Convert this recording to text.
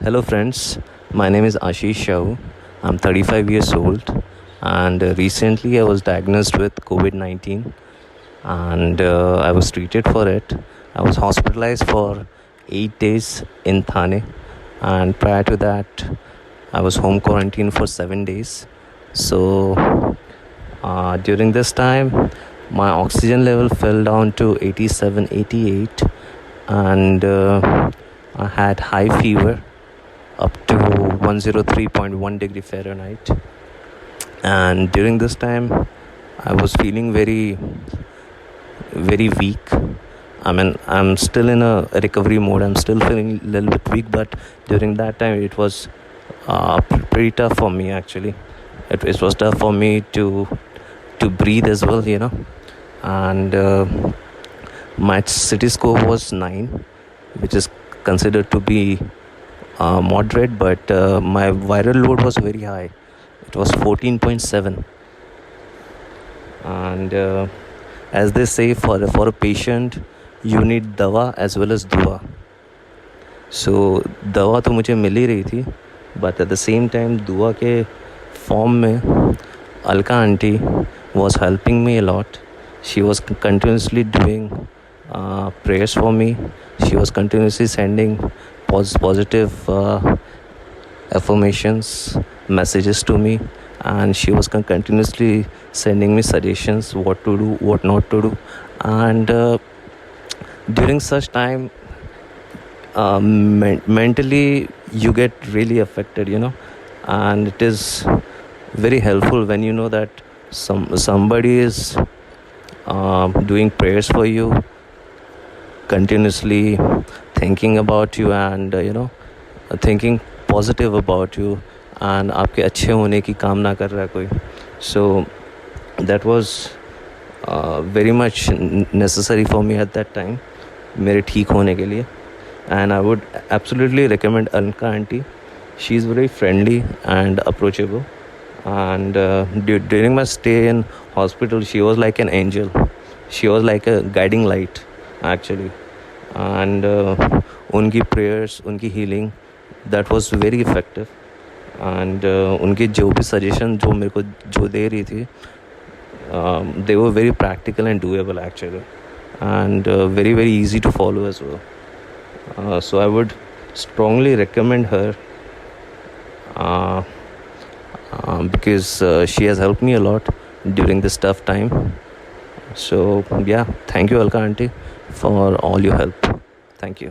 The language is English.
Hello, friends. My name is Ashish Shahu. I'm 35 years old, and recently I was diagnosed with COVID 19 and I was treated for it. I was hospitalized for 8 days in Thane, and prior to that, I was home quarantined for 7 days. So, during this time, my oxygen level fell down to 87, 88, and I had high fever up to 103.1 degree Fahrenheit. And during this time, I was feeling very, very weak. I mean, I'm still in a recovery mode. I'm still feeling a little bit weak, but during that time, it was pretty tough for me actually. It was tough for me to breathe as well, And my city score was 9, which is considered to be moderate, but my viral load was very high. It was 14.7, and as they say, for a patient, you need dawa as well as dua. So दवा तो मुझे मिल ही रही थी, but at the same time दुआ के form में Alka aunty was helping me a lot. She was continuously doing prayers for me. She was continuously sending positive affirmations, messages to me, and she was continuously sending me suggestions what to do, what not to do. And during such time, mentally you get really affected, and it is very helpful when you know that somebody is doing prayers for you, continuously thinking about you, and thinking positive about you, and आपके अच्छे होने की कामना कर रहा है कोई. So that was very much necessary for me at that time, मेरे ठीक होने के लिए. And I would absolutely recommend Alka aunty. She is very friendly and approachable, and during my stay in hospital, she was like an angel. She was like a guiding light actually. And उनकी prayers, उनकी healing, that was very effective. And उनके जो भी suggestion जो मेरे को जो दे रही थी, they were very practical and doable actually, and very very easy to follow as well. So I would strongly recommend her because she has helped me a lot during this tough time. So yeah, thank you Alka aunty for all your help. Thank you.